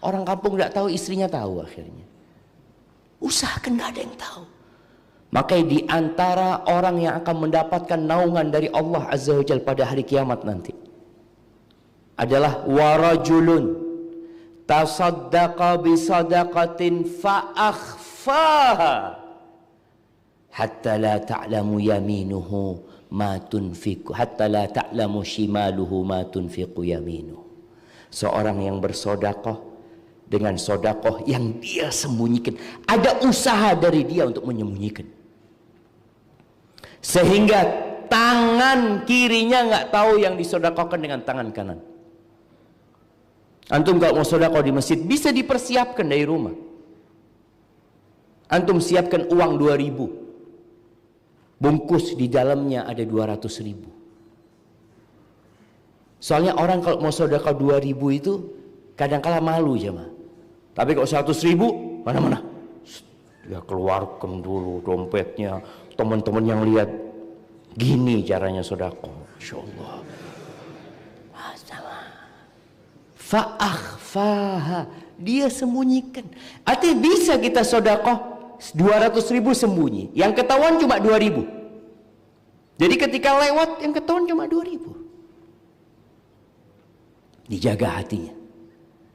Orang kampung nggak tahu, istrinya tahu akhirnya. Usahakan nggak ada yang tahu. Makanya di antara orang yang akan mendapatkan naungan dari Allah Azza wa Jalla pada hari kiamat nanti adalah warajulun tasaddaqa bisadaqatin fa'akhfaha hatta la ta'lamu yaminuhu ma tunfiqu hatta la ta'lamu shimaluhu ma tunfiqu yaminuhu. Seorang yang bersedekah dengan sedekah yang dia sembunyikan, ada usaha dari dia untuk menyembunyikan, sehingga tangan kirinya nggak tahu yang disedekahkan dengan tangan kanan. Antum kalau mau sedekah di masjid bisa dipersiapkan dari rumah. Antum siapkan uang 2.000, bungkus di dalamnya ada 200.000. Soalnya orang kalau mau sedekah 2.000 itu kadang-kala malu jemaah. Tapi kalau 100.000 mana-mana, ya keluarkan dulu dompetnya. Teman-teman yang lihat gini caranya sedekah, Masya Allah. Fa'akhfaha, dia sembunyikan. Artinya bisa kita sedekah 200.000 sembunyi, yang ketahuan cuma 2.000. Jadi ketika lewat yang ketahuan cuma 2.000. Dijaga hatinya.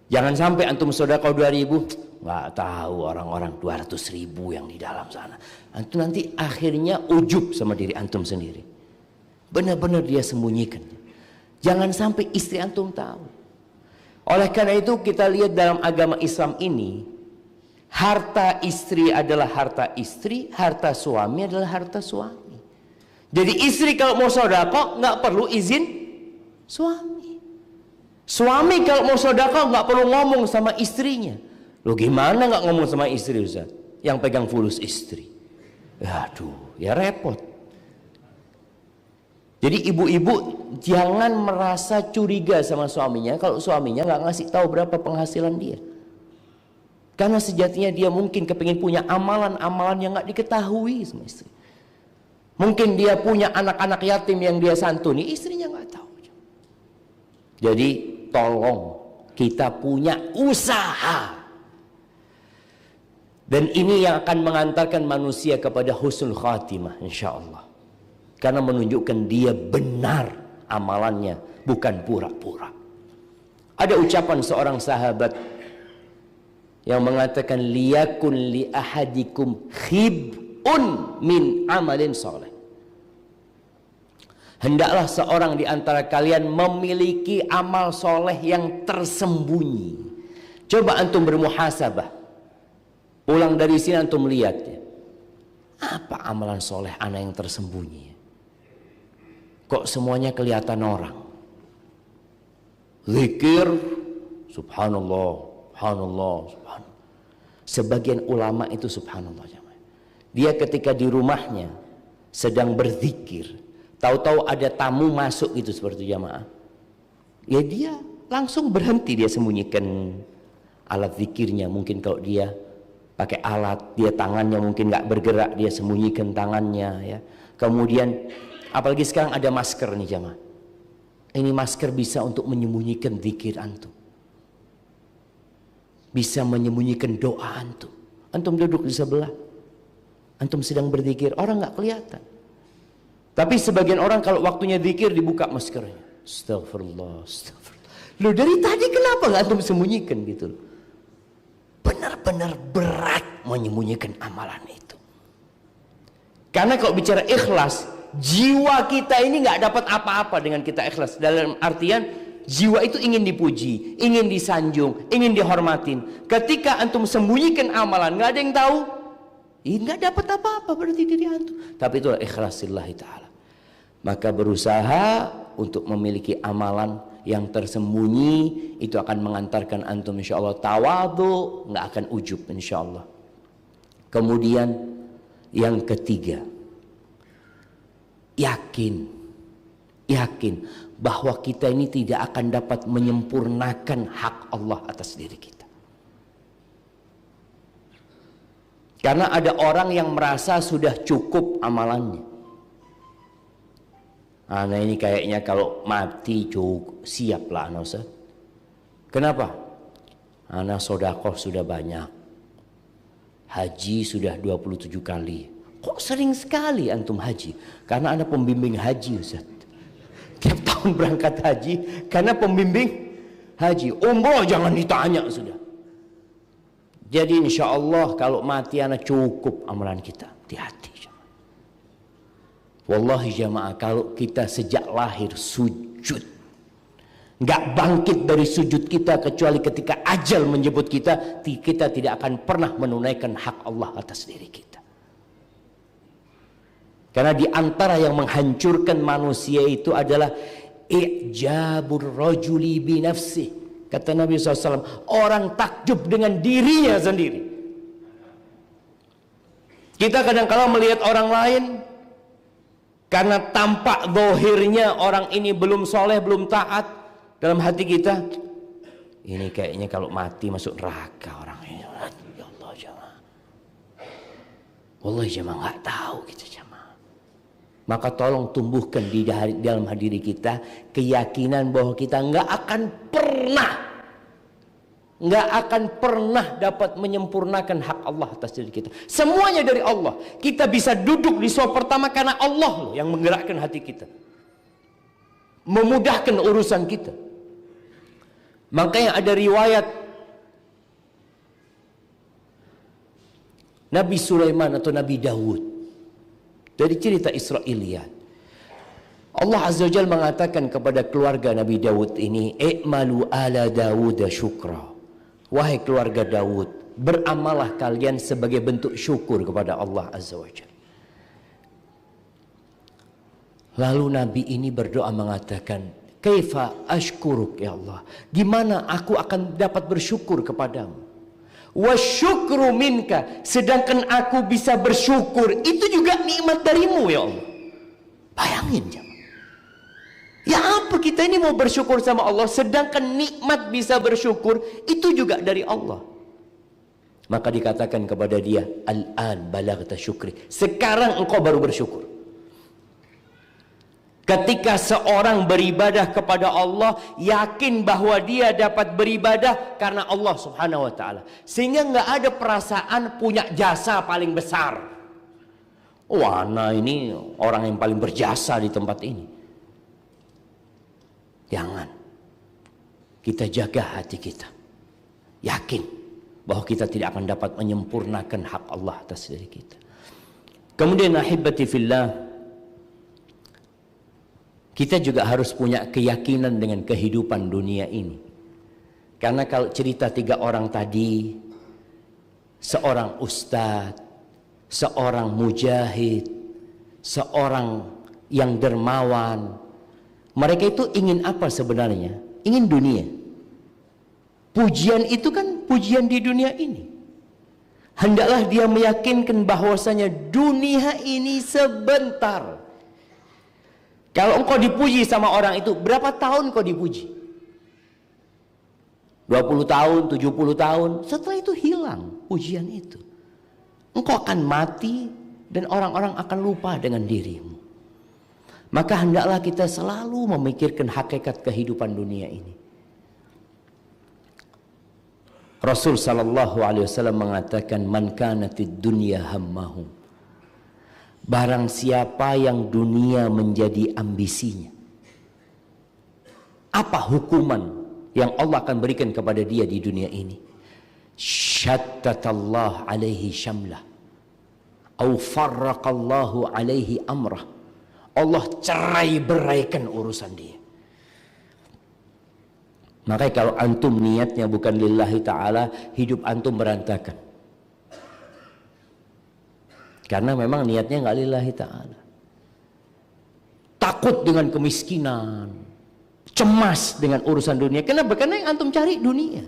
Jangan sampai antum sedekah 2.000, nggak tahu orang-orang 200.000 yang di dalam sana. Antum nanti akhirnya ujub sama diri antum sendiri. Benar-benar dia sembunyikan. Jangan sampai istri antum tahu. Oleh karena itu kita lihat dalam agama Islam ini, harta istri adalah harta istri, harta suami adalah harta suami. Jadi istri kalau mau sedekah nggak perlu izin suami. Suami kalau mau sedekah nggak perlu ngomong sama istrinya. Loh gimana nggak ngomong sama istri Ustaz? Yang pegang fulus istri. Aduh, ya repot. Jadi ibu-ibu jangan merasa curiga sama suaminya kalau suaminya nggak ngasih tahu berapa penghasilan dia. Karena sejatinya dia mungkin kepingin punya amalan-amalan yang nggak diketahui sama istri. Mungkin dia punya anak-anak yatim yang dia santuni, istrinya nggak tahu. Jadi tolong kita punya usaha. Dan ini yang akan mengantarkan manusia kepada husnul khatimah insyaallah. Karena menunjukkan dia benar amalannya, bukan pura-pura. Ada ucapan seorang sahabat yang mengatakan liyakun li ahadikum khib'un min amalin soleh. Hendaklah seorang di antara kalian memiliki amal soleh yang tersembunyi. Coba antum bermuhasabah. Pulang dari sini antum lihat ya. Apa amalan soleh ana yang tersembunyi? Kok semuanya kelihatan orang? Zikir, subhanallah. Subhanallah, subhanallah. Sebagian ulama itu subhanallah. Dia ketika di rumahnya sedang berzikir, tahu-tahu ada tamu masuk gitu seperti jamaah. Ya dia langsung berhenti, dia sembunyikan alat zikirnya. Mungkin kalau dia pakai alat, dia tangannya mungkin nggak bergerak, dia sembunyikan tangannya ya. Kemudian apalagi sekarang ada masker nih jamaah. Ini masker bisa untuk menyembunyikan zikir antum. Bisa menyembunyikan doa antum. Antum duduk di sebelah, antum sedang berzikir, orang nggak kelihatan. Tapi sebagian orang kalau waktunya zikir dibuka maskernya. Astagfirullah, astagfirullah. Loh dari tadi kenapa nggak antum sembunyikan gitu? Benar-benar berat menyembunyikan amalan itu. Karena kalau bicara ikhlas, jiwa kita ini nggak dapat apa-apa dengan kita ikhlas. Dalam artian jiwa itu ingin dipuji, ingin disanjung, ingin dihormatin. Ketika antum sembunyikan amalan, nggak ada yang tahu, nggak dapat apa-apa berarti diri antum. Tapi itulah ikhlasillahi ta'ala. Maka berusaha untuk memiliki amalan yang tersembunyi, itu akan mengantarkan antum insyaallah tawadhu, nggak akan ujub insyaallah. Kemudian yang ketiga, yakin bahwa kita ini tidak akan dapat menyempurnakan hak Allah atas diri kita. Karena ada orang yang merasa sudah cukup amalannya. Nah ini kayaknya kalau mati cukup, siap lah Ustaz. Kenapa? Anak sodakoh sudah banyak, haji sudah 27 kali. Kok sering sekali antum haji? Karena anak pembimbing haji Ustaz. Tiap tahun berangkat haji karena pembimbing haji. Umroh jangan ditanya sudah. Jadi insya Allah kalau mati anak cukup amalan kita. Hati-hati. Wallahi jamaah, kalau kita sejak lahir sujud, nggak bangkit dari sujud kita kecuali ketika ajal menjemput kita, kita tidak akan pernah menunaikan hak Allah atas diri kita. Karena di antara yang menghancurkan manusia itu adalah i'jabur rajuli bi nafsih. Kata Nabi SAW, orang takjub dengan dirinya sendiri. Kita kadang-kala melihat orang lain, karena tampak zahirnya orang ini belum soleh, belum taat, dalam hati kita, ini kayaknya kalau mati masuk neraka orang ini. Ya Allah jamaah. Wallahi jamaah nggak tahu kita jamaah. Maka tolong tumbuhkan di dalam diri kita keyakinan bahwa kita nggak akan pernah dapat menyempurnakan hak Allah atas diri kita. Semuanya dari Allah. Kita bisa duduk di soal pertama karena Allah loh yang menggerakkan hati kita, memudahkan urusan kita. Makanya ada riwayat Nabi Sulaiman atau Nabi Daud dari cerita Israiliyat. Allah Azza wa Jalla mengatakan kepada keluarga Nabi Daud ini, "I'malu ala Daud syukra." Wahai keluarga Daud, beramalah kalian sebagai bentuk syukur kepada Allah Azza wa Jalla. Lalu Nabi ini berdoa mengatakan, "Kaifa ashkuruk ya Allah? Gimana aku akan dapat bersyukur kepadamu? Wa syukru minka, sedangkan aku bisa bersyukur itu juga nikmat darimu ya Allah." Bayangin jemaah. Ya apa kita ini mau bersyukur sama Allah, sedangkan nikmat bisa bersyukur itu juga dari Allah. Maka dikatakan kepada dia, al-an balaghta syukri. Sekarang engkau baru bersyukur. Ketika seorang beribadah kepada Allah, yakin bahwa dia dapat beribadah karena Allah Subhanahu wa ta'ala. Sehingga nggak ada perasaan punya jasa paling besar. Wah, nah ini orang yang paling berjasa di tempat ini. Jangan. Kita jaga hati kita. Yakin bahwa kita tidak akan dapat menyempurnakan hak Allah atas diri kita. Kemudian ahibati fillah, kita juga harus punya keyakinan dengan kehidupan dunia ini. Karena kalau cerita 3 orang tadi, seorang ustadz, seorang mujahid, seorang yang dermawan, mereka itu ingin apa sebenarnya? Ingin dunia. Pujian itu kan pujian di dunia ini. Hendaklah dia meyakinkan bahwasanya dunia ini sebentar. Kalau engkau dipuji sama orang itu, berapa tahun kau dipuji? 20 tahun, 70 tahun, setelah itu hilang pujian itu. Engkau akan mati dan orang-orang akan lupa dengan dirimu. Maka hendaklah kita selalu memikirkan hakikat kehidupan dunia ini. Rasul sallallahu alaihi wasallam mengatakan, man kanatid dunya hammahu. Barang siapa yang dunia menjadi ambisinya, apa hukuman yang Allah akan berikan kepada dia di dunia ini? Syattatallah alaihi syamlah, au farraqallahu alaihi amrah. Allah cerai beraikan urusan dia. Makanya kalau antum niatnya bukan lillahi ta'ala, hidup antum berantakan. Karena memang niatnya nggak lillahi ta'ala. Takut dengan kemiskinan, cemas dengan urusan dunia. Kenapa? Karena yang antum cari dunia.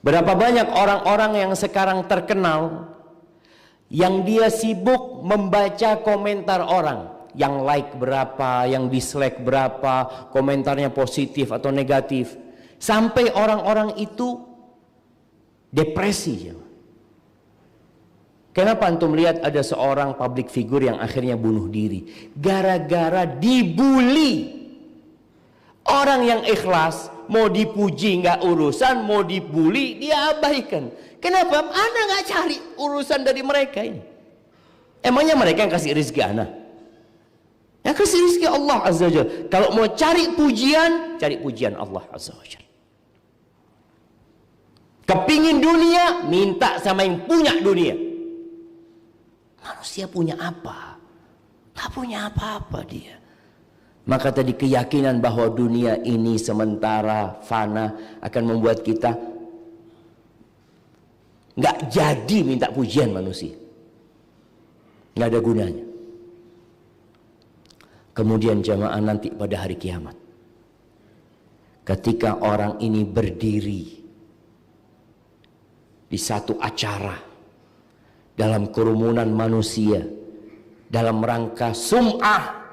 Berapa banyak orang-orang yang sekarang terkenal, yang dia sibuk membaca komentar orang, yang like berapa, yang dislike berapa, komentarnya positif atau negatif, sampai orang-orang itu depresi. Kenapa antum lihat ada seorang public figure yang akhirnya bunuh diri? Gara-gara dibully. Orang yang ikhlas, mau dipuji nggak urusan, mau dibully dia abaikan. Kenapa? Anda nggak cari urusan dari mereka ini. Emangnya mereka yang kasih rezeki Anda? Yang kasih rezeki Allah Azza wa Jalla. Kalau mau cari pujian Allah Azza wa Jalla. Kepingin dunia, minta sama yang punya dunia. Manusia punya apa? Tak punya apa-apa dia. Maka tadi keyakinan bahwa dunia ini sementara, fana, akan membuat kita nggak jadi minta pujian manusia. Nggak ada gunanya. Kemudian jamaah nanti pada hari kiamat, ketika orang ini berdiri di satu acara dalam kerumunan manusia, dalam rangka sum'ah,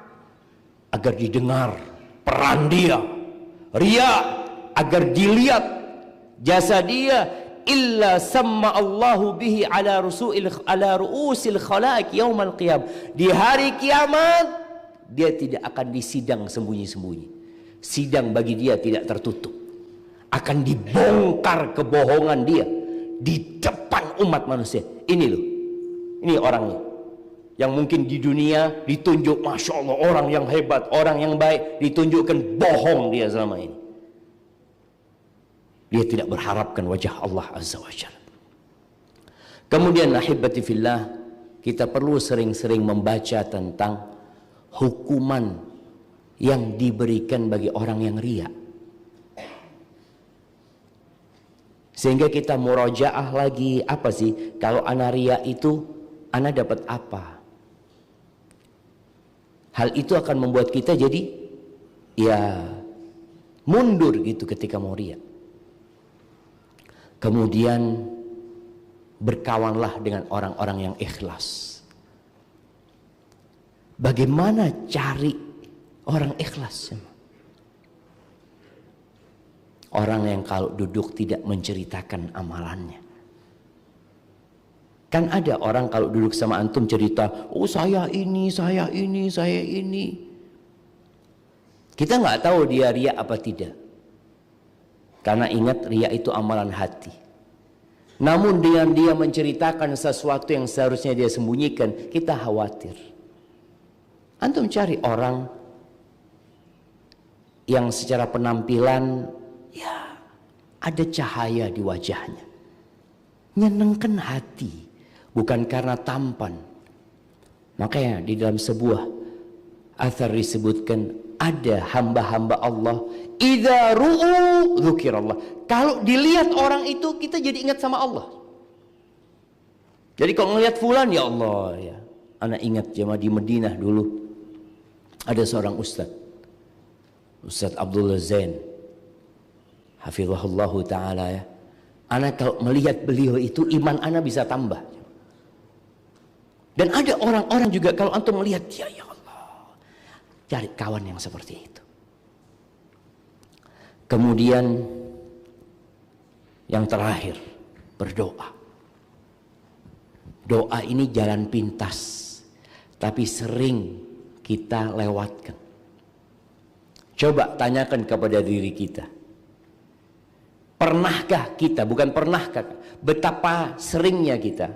agar didengar peran dia, ria, agar dilihat jasa dia, illa sama Allahu bihi ala ru'usil khalaik yaumal qiyam. Di hari kiamat dia tidak akan disidang sembunyi-sembunyi. Sidang bagi dia tidak tertutup. Akan dibongkar kebohongan dia di depan umat manusia. Ini loh, ini orangnya yang mungkin di dunia ditunjuk, masya Allah, orang yang hebat, orang yang baik, ditunjukkan bohong dia selama ini. Dia tidak berharapkan wajah Allah Azza wa Jalla. Kemudian ahibati fillah, kita perlu sering-sering membaca tentang hukuman yang diberikan bagi orang yang riya. Sehingga kita murajaah lagi, apa sih kalau ana riya itu ana dapat apa? Hal itu akan membuat kita jadi ya mundur gitu ketika mau riya. Kemudian berkawanlah dengan orang-orang yang ikhlas. Bagaimana cari orang ikhlas? Orang yang kalau duduk tidak menceritakan amalannya. Kan ada orang kalau duduk sama antum cerita, oh saya ini, saya ini, saya ini. Kita nggak tahu dia riya apa tidak. Karena ingat, riya itu amalan hati. Namun dengan dia menceritakan sesuatu yang seharusnya dia sembunyikan, kita khawatir. Antum cari orang yang secara penampilan ya ada cahaya di wajahnya, nyenengkan hati, bukan karena tampan. Makanya di dalam sebuah athar disebutkan, ada hamba-hamba Allah idza ru'u dzukirallah. Kalau dilihat orang itu, kita jadi ingat sama Allah. Jadi kalau ngelihat fulan, ya Allah ya. Anak ingat jemaah di Madinah dulu ada seorang Ustaz Abdullah Zain hafizahullahu ta'ala ya. Anak kalau melihat beliau itu, iman anak bisa tambah. Dan ada orang-orang juga kalau antum melihat dia, ya Allah, cari kawan yang seperti itu. Kemudian yang terakhir, berdoa. Doa ini jalan pintas, tapi sering kita lewatkan. Coba tanyakan kepada diri kita, pernahkah kita, bukan pernahkah, betapa seringnya kita,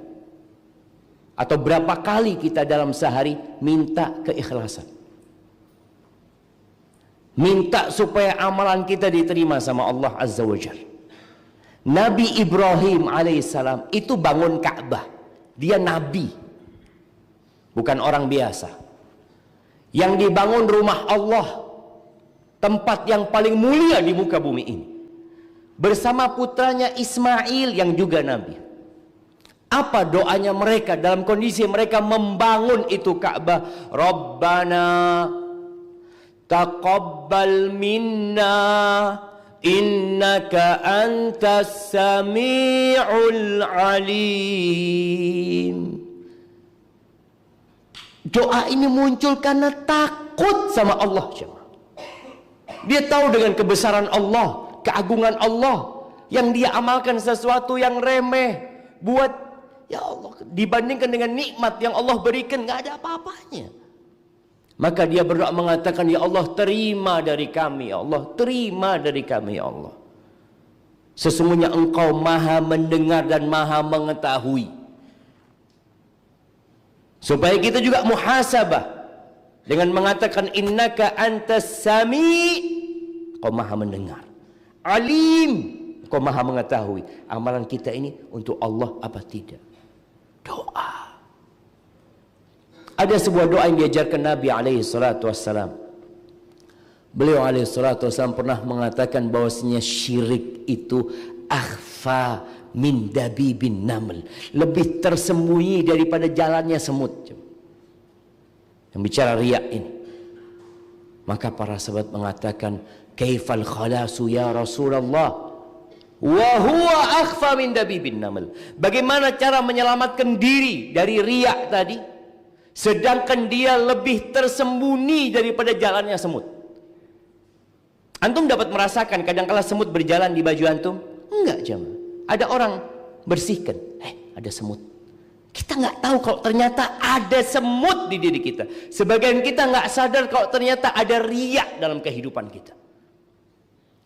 atau berapa kali kita dalam sehari minta keikhlasan, minta supaya amalan kita diterima sama Allah Azza wa Jalla. Nabi Ibrahim alaihissalam itu bangun Ka'bah. Dia nabi, bukan orang biasa. Yang dibangun rumah Allah, tempat yang paling mulia di muka bumi ini, bersama putranya Ismail yang juga nabi. Apa doanya mereka dalam kondisi mereka membangun itu Ka'bah? Rabbana taqabbal minna innaka antas sami'ul alim. Doa ini muncul karena takut sama Allah. Dia tahu dengan kebesaran Allah, keagungan Allah, yang dia amalkan sesuatu yang remeh buat, ya Allah, dibandingkan dengan nikmat yang Allah berikan, nggak ada apa-apanya. Maka dia berdoa mengatakan, ya Allah, terima dari kami, ya Allah, terima dari kami, ya Allah. Sesungguhnya Engkau maha mendengar dan maha mengetahui. Supaya kita juga muhasabah dengan mengatakan innaka antas sami, Engkau maha mendengar, alim, Engkau maha mengetahui. Amalan kita ini untuk Allah apa tidak? Doa. Ada sebuah doa yang diajarkan Nabi alaihi salatu wassalam. Beliau alaihi salatu wassalam pernah mengatakan bahwasanya syirik itu akhfa min dabibin naml, lebih tersembunyi daripada jalannya semut. Yang bicara riya ini. Maka para sahabat mengatakan, kaifal khalasu ya Rasulullah wa huwa akhfa min dabibin naml. Bagaimana cara menyelamatkan diri dari riya tadi, sedangkan dia lebih tersembunyi daripada jalannya semut? Antum dapat merasakan kadang-kala semut berjalan di baju antum? Enggak, jemaah. Ada orang bersihkan, ada semut. Kita nggak tahu kalau ternyata ada semut di diri kita. Sebagian kita nggak sadar kalau ternyata ada riya dalam kehidupan kita.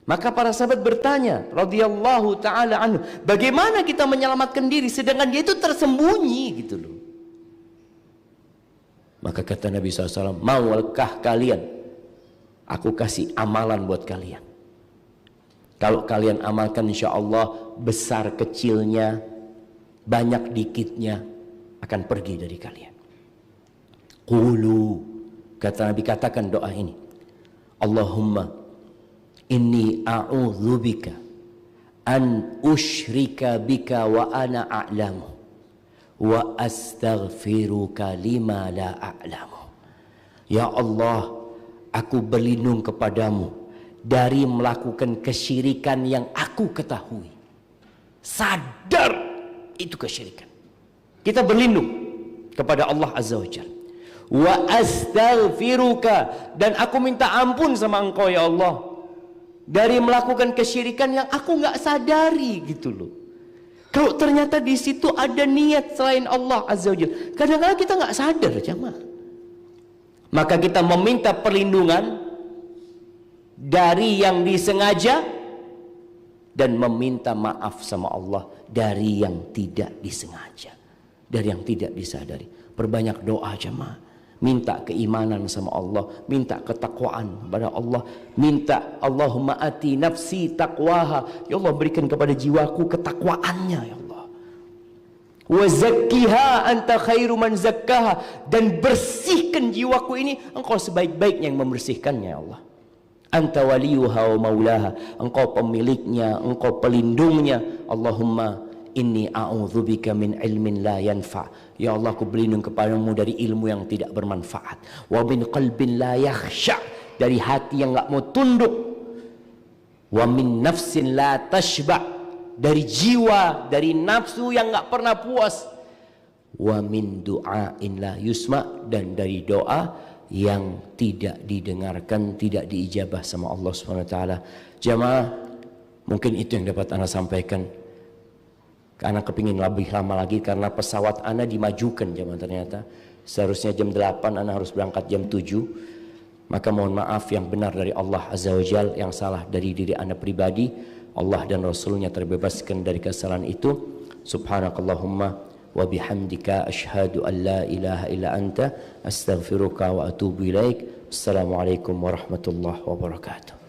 Maka para sahabat bertanya, radhiyallahu taala anhu, bagaimana kita menyelamatkan diri sedangkan dia itu tersembunyi gitu loh. Maka kata Nabi SAW, maukah kalian aku kasih amalan buat kalian? Kalau kalian amalkan, insya Allah besar kecilnya, banyak dikitnya akan pergi dari kalian. Qulu, kata Nabi, katakan doa ini, Allahumma inni a'udzubika an usyrika bika wa ana a'lamu wa astaghfiruka lima la a'lamu. Ya Allah, aku berlindung kepadamu dari melakukan kesyirikan yang aku ketahui. Sadar itu kesyirikan. Kita berlindung kepada Allah Azza wa Jalla. Wa astaghfiruka, dan aku minta ampun sama Engkau ya Allah dari melakukan kesyirikan yang aku nggak sadari gitu loh. Kalau ternyata di situ ada niat selain Allah Azza wa Jalla, kadang-kadang kita nggak sadar, jemaah. Maka kita meminta perlindungan dari yang disengaja dan meminta maaf sama Allah dari yang tidak disengaja, dari yang tidak disadari. Perbanyak doa, jemaah. Minta keimanan sama Allah, minta ketakwaan kepada Allah, minta Allahumma ati nafsi taqwaha, ya Allah berikan kepada jiwaku ketakwaannya ya Allah. Wa zakkiha anta khairu man zakkaha, dan bersihkan jiwaku ini, engkau sebaik-baiknya yang membersihkannya ya Allah. Anta waliyuha wa maulaha, engkau pemiliknya, engkau pelindungnya. Allahumma inni a'udzubika min ilmin la yanfa, ya Allah aku berlindung kepadamu dari ilmu yang tidak bermanfaat. Wa min qalbin la yakhsha, dari hati yang enggak mau tunduk. Wa min nafsin la tashba, dari jiwa, dari nafsu yang enggak pernah puas. Wa min du'ain la yusma, dan dari doa yang tidak didengarkan, tidak diijabah sama Allah Subhanahu wa taala. Jamaah, mungkin itu yang dapat Ana sampaikan. Karena kepingin lebih lama lagi karena pesawat Ana dimajukan, jemaah. Ternyata seharusnya jam 8, Ana harus berangkat jam 7. Maka mohon maaf, yang benar dari Allah Azza wa Jal, yang salah dari diri Ana pribadi. Allah dan Rasulnya terbebaskan dari kesalahan itu. Subhanakallahumma wa bihamdika asyhadu an la ilaha illa anta astaghfiruka wa atubu ilaik. Assalamualaikum warahmatullahi wabarakatuh.